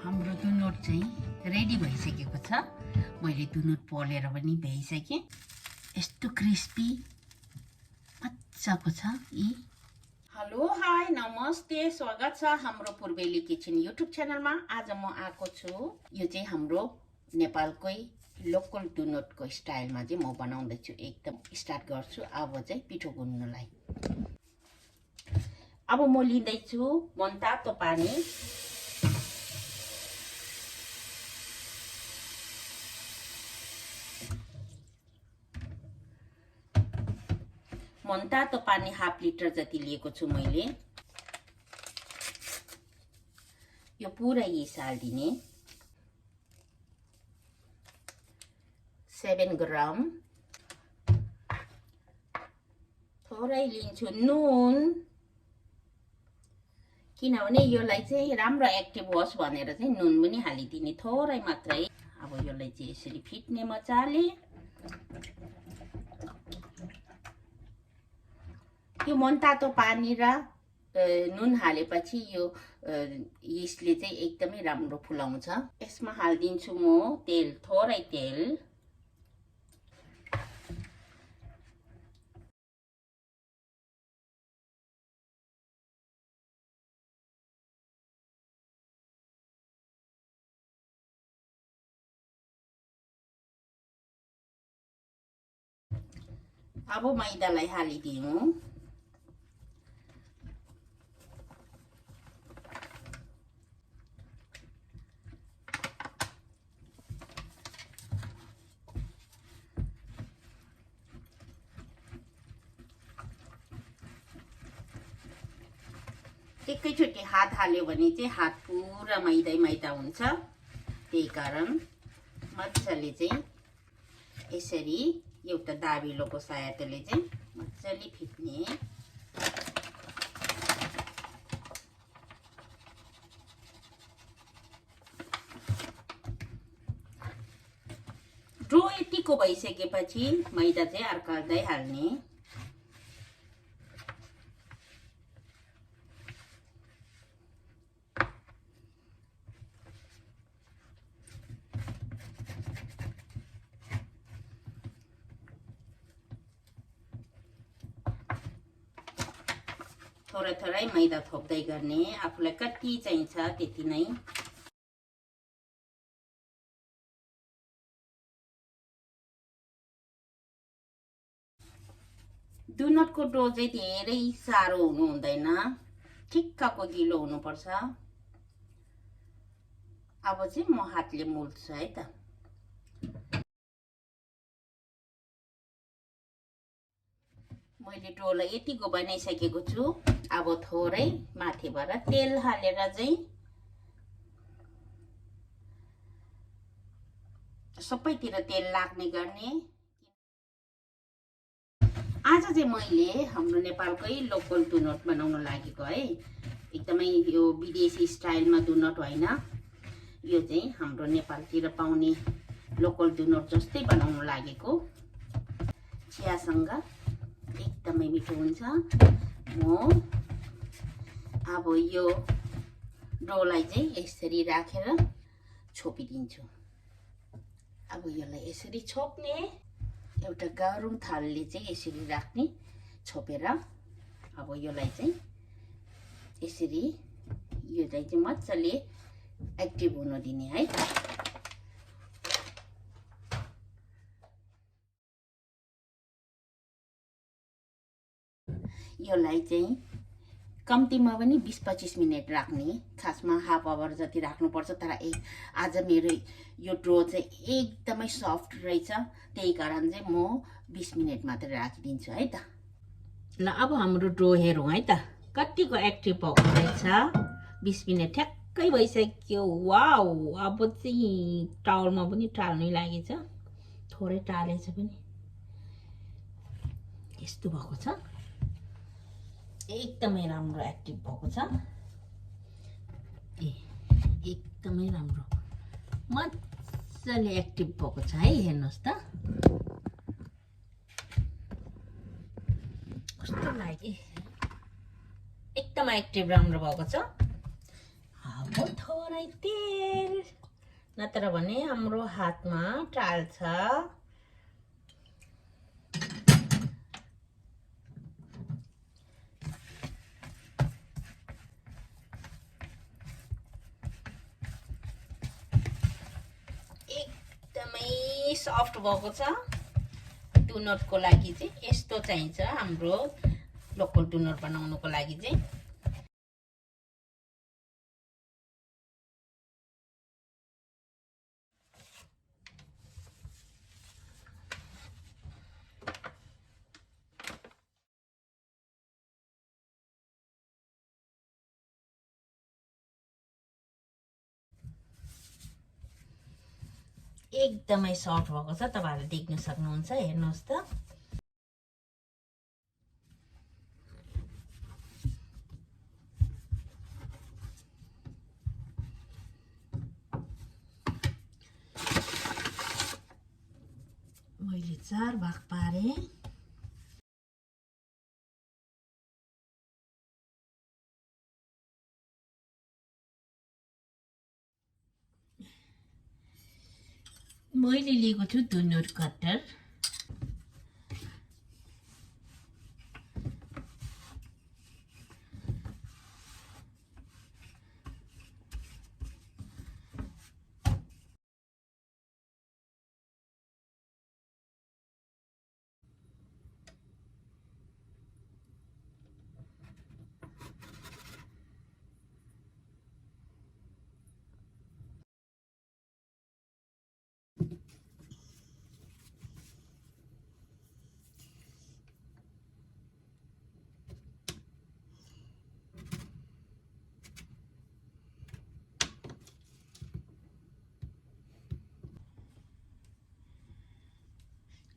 हाम्रो दुनोट चाहिँ रेडी भइसकेको छ। मैले दुनोट पोलेर पनि भ्याइसकेँ। यस्तो क्रिस्पी मजाको छ यी। हेलो हाई नमस्ते, स्वागत छ हाम्रो पूर्वेली किचन युट्युब च्यानलमा। आज म आएको छु, यो चाहिँ हाम्रो नेपालकै लोकल दुनोटको स्टाइलमा चाहिँ म बनाउँदैछु। एकदम स्टार्ट गर्छु अब चाहिँ पिठो गुन्नुलाई। अब म लिँदैछु मनतातो पानी। मनतातो पानी हाफ लिटर जति लिएको छु मैले। यो पुरै यस हाल्दिने। 7 ग्राम थोरै लिन्छु नुन, किनभने यसलाई चाहिँ राम्रो एक्टिभ होस् भनेर चाहिँ नुन पनि हालिदिने, थोरै मात्रै। अब यसलाई चाहिँ यसरी फिट्ने मजाले। यो मनतातो पानी र नुन हालेपछि यो यीस्टले चाहिँ एकदमै राम्रो फुलाउँछ। यसमा हाल्दिन्छु म तेल, थोरै तेल। अब मैदालाई हालिदिउँ। एकैचोटि हात हाल्यो भने चाहिँ हात पुरा मैदा हुन्छ। त्यही कारण मजाले चाहिँ यसरी एउटा दाबिलोको सहायताले चाहिँ मजाले फिट्ने। डो यतिको भइसकेपछि मैदा चाहिँ अर्काल्दै हाल्ने। थोरै थोरै मैदा थोप्दै गर्ने, आफूलाई कति चाहिन्छ त्यति नै। दुनटको डो चाहिँ धेरै साह्रो हुनु हुँदैन, ठिक्कको गिलो हुनुपर्छ। अब चाहिँ म हातले मोल्छु है त। मैले डोलाई यतिको बनाइसकेको छु। अब थोरै माथिबाट तेल हालेर चाहिँ सबैतिर तेल लाग्ने गर्ने। आज चाहिँ मैले हाम्रो नेपालकै लोकल दुनट बनाउन लागेको है। एकदमै यो विदेशी स्टाइलमा दुनट होइन, यो चाहिँ हाम्रो नेपालतिर पाउने लोकल दुनट जस्तै बनाउन लागेको। चियासँग एकदमै मिठो हुन्छ। म अब यो डोलाई चाहिँ यसरी राखेर छोपिदिन्छु। अब यसलाई यसरी छोप्ने, एउटा गरुङ थालले चाहिँ यसरी राख्ने छोपेर। अब यसलाई चाहिँ यसरी यसलाई चाहिँ मजाले एक्टिभ हुन दिने है। यसलाई चाहिँ कम्तीमा पनि 20-25 मिनट राख्ने। खासमा हाफ आवर जति राख्नुपर्छ। तर आज मेरो यो डो चाहिँ एकदमै सफ्ट रहेछ, त्यही कारण चाहिँ म 20 मिनट मात्र राखिदिन्छु है त। ल अब हाम्रो डो हेरौँ है त, कतिको एक्टिभ भएको रहेछ। 20 मिनट ठ्याक्कै भइसक्यो। वाउ, अब चाहिँ टावलमा पनि टाल्नै लागेछ, थोरै टालेछ पनि। यस्तो भएको छ, एकदमै राम्रो एक्टिभ भएको छ। एकदमै राम्रो मजाले एक्टिभ भएको छ है। हेर्नुहोस् त कस्तो लाग्यो, एकदमै एक्टिभ राम्रो भएको छ। अब थोरै तेल, नत्र भने हाम्रो हातमा टाल्छ। एकदमै सफ्ट भएको छ। डोनटको लागि चाहिँ यस्तो चाहिन्छ हाम्रो लोकल डोनट बनाउनुको लागि चाहिँ। एकदमै सफ्ट भएको छ, तपाईहरुले देख्न सक्नुहुन्छ। हेर्नुहोस् त। मैले 4 भाग पारे। मैले लिएको छु डोनट कटर।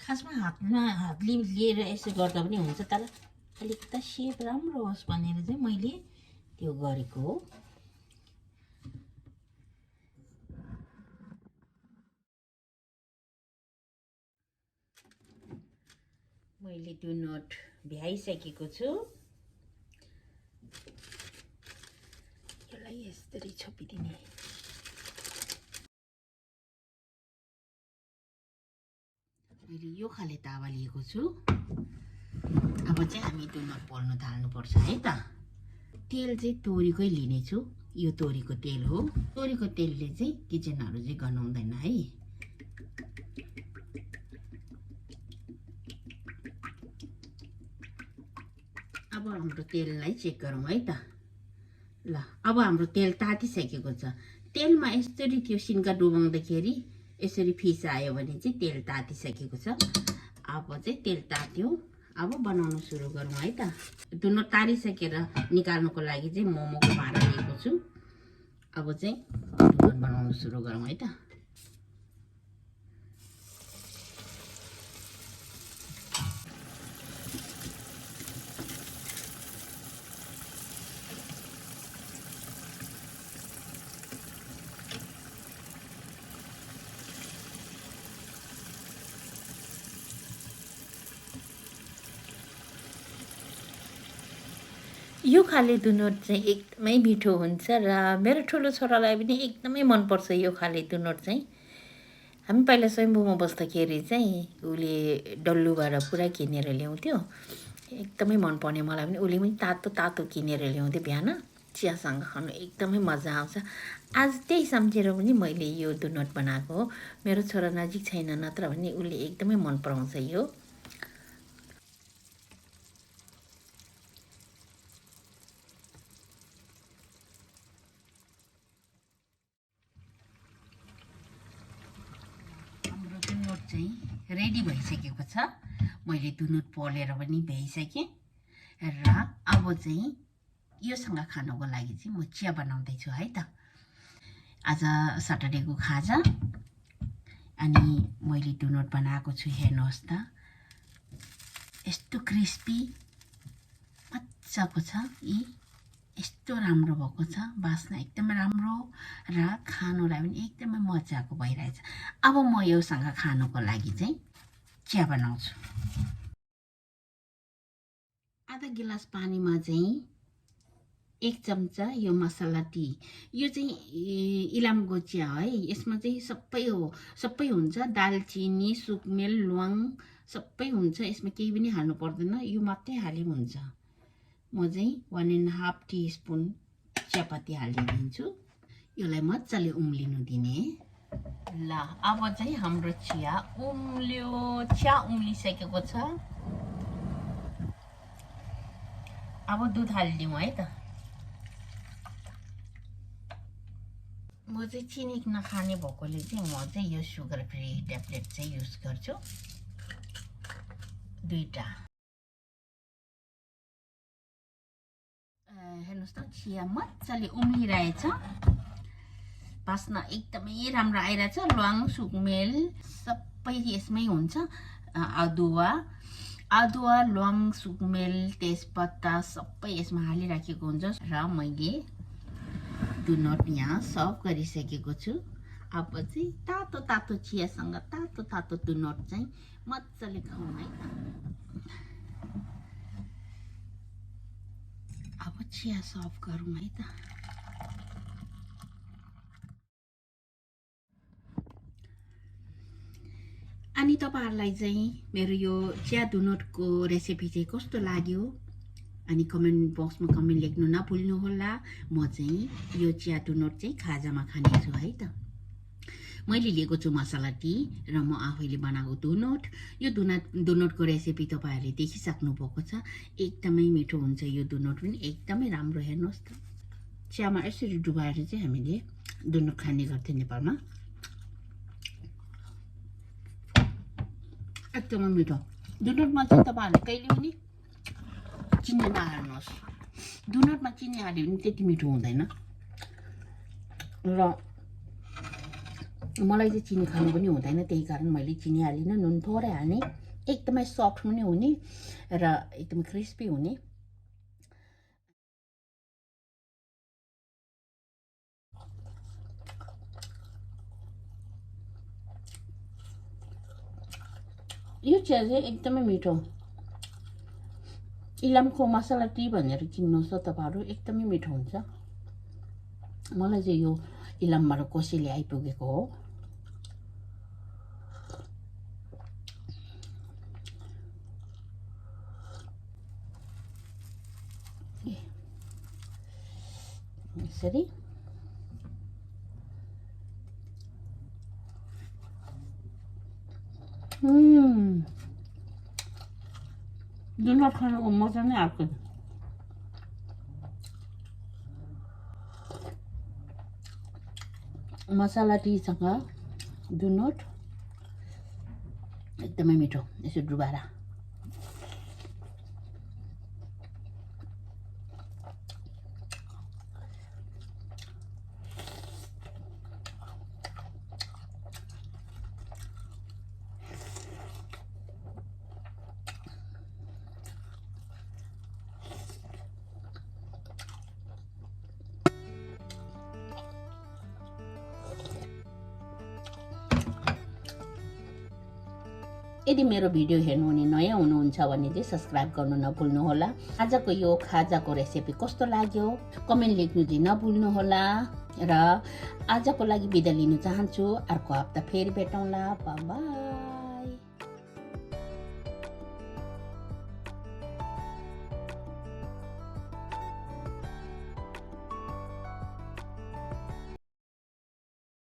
खासमा हातले लिएर यसो गर्दा पनि हुन्छ, तर अलिकति शेप राम्रो होस् भनेर चाहिँ मैले त्यो गरेको हो। मैले डोनट भ्याइसकेको छु। यसलाई यसरी छोपिदिने। मैले यो खाले तावा लिएको छु। अब चाहिँ हामी डोनट पोल्न थाल्नुपर्छ है त। तेल चाहिँ तोरीकै लिनेछु। यो तोरीको तेल हो। तोरीको तेलले चाहिँ किचनहरु चाहिँ गनाउँदैन है। अब हाम्रो तेललाई चेक गरौँ है त। ल, अब हाम्रो तेल तातिसकेको छ। तेलमा यसरी त्यो सिन्का डुबाउँदाखेरि यसरी फिसायो भने चाहिँ तेल तातिसकेको छ। अब चाहिँ तेल तात्यो। अब बनाउन सुरु गरौँ है त। डोनट तारिसकेर निकाल्नुको लागि चाहिँ मोमोको भाँडा लिएको छु। अब चाहिँ डोनट बनाउन सुरु गरौँ है त। यो खाले डोनट चाहिँ एकदमै मिठो हुन्छ र मेरो ठुलो छोरालाई पनि एकदमै मनपर्छ यो खाले डोनट चाहिँ। हामी पहिला स्वयम्भूमा बस्दाखेरि चाहिँ उसले डल्लुबाट पुरा किनेर ल्याउँथ्यो। एकदमै मनपर्ने मलाई पनि। उसले पनि तातो तातो किनेर ल्याउँथ्यो बिहान चियासँग खानु एकदमै मजा आउँछ। आज त्यही सम्झेर पनि मैले यो डोनट बनाएको हो। मेरो छोरा नजिक छैन, नत्र भने उसले एकदमै मन पराउँछ यो। चाहिँ रेडी भइसकेको छ। मैले डोनट पोलेर पनि भ्याइसकेँ र अब चाहिँ योसँग खानको लागि चाहिँ म चिया बनाउँदैछु है त। आज सटरडेको खाजा अनि मैले डोनट बनाएको छु। हेर्नुहोस् त, यस्तो क्रिस्पी मजाको छ। यस्तो राम्रो भएको छ। बास्ना एकदमै राम्रो र खानुलाई पनि एकदमै मजाको भइरहेछ। अब म योसँग खानुको लागि चाहिँ चिया बनाउँछु। आधा गिलास पानीमा चाहिँ 1 चम्चा यो मसला टी यो चाहिँ इलामको चिया है यसमा चाहिँ सबै हुन्छ दालचिनी सुकमेल ल्वाङ सबै हुन्छ यसमा केही पनि हाल्नु पर्दैन यो मात्रै हाले हुन्छ म चाहिँ 1.5 टीस्पून चियापत्ती हालिदिन्छु यसलाई मजाले उम्लिनु दिने ल अब चाहिँ हाम्रो चिया उम्लिसकेको छ अब दुध हालिदिउँ है त म चाहिँ चिनी नखाने भएकोले चाहिँ म चाहिँ यो सुगर फ्री ट्याब्लेट चाहिँ युज गर्छु 2टा हेर्नुस् त चिया मजाले उम्लिरहेछ बास्ना एकदमै राम्रो आइरहेछ ल्वाङ सुकमेल सबै यसमै हुन्छ अदुवा ल्वाङ सुकमेल तेजपत्ता सबै यसमा हालिराखेको हुन्छ र मैले दुनोट यहाँ सर्भ गरिसकेको छु अब चाहिँ तातो चियासँग तातो दुनोट चाहिँ मजाले खाउँ है त अब चिया सर्भ गरौँ है त अनि तपाईहरुलाई चाहिँ मेरो यो चिया दुनोटको रेसिपी चाहिँ कस्तो लाग्यो अनि कमेन्ट बक्समा कमेन्ट लेख्नु नभुल्नु होला म चाहिँ यो चिया दुनोट चाहिँ खाजामा खाने छु है त मैले लिएको छु मसला टी र म आफैले बनाएको दुनोट यो दुनोटको रेसिपी तपाईहरुले देखिसक्नु भएको छ एकदमै मिठो हुन्छ यो दुनोट पनि एकदमै राम्रो हेर्नुस् त चियामा यसरी डुबाएर चाहिँ हामीले दुनोट खाने गर्थ्यौं नेपालमा एकदमै मिठो दुनोटमा चाहिँ तपाईहरुले कहिले पनि चिनी नहाल्नुहोस् दुनोटमा चिनी हाल्यो भने त्यति मिठो हुँदैन र मलाई चाहिँ चिनी खानु पनि हुँदैन त्यही कारण मैले चिनी हालिन नुन थोरै हाल्ने एकदमै सफ्ट पनि हुने र एकदमै क्रिस्पी हुने यो चिया चाहिँ एकदमै मिठो इलामको मसला टी भनेर किन्नुहोस् त तपाईहरु एकदमै मिठो हुन्छ मलाई चाहिँ यो इलामबाट कोसेली आइपुगेको हो यसरी दुनोट खानुको मजा नै अर्को मसला टीसँग दुनोट एकदमै मिठो यसो डुबाएर यदि मेरो भिडियो हेर्नुहुने नयाँ हुनुहुन्छ भने चाहिँ सब्स्क्राइब गर्नु नभुल्नु होला आजको यो खाजाको रेसिपी कस्तो लाग्यो कमेन्ट लेख्नु चाहिँ नभुल्नु होला र आजको लागि बिदा लिन चाहन्छु अर्को हप्ता फेरि भेटौँला बाइ बाइ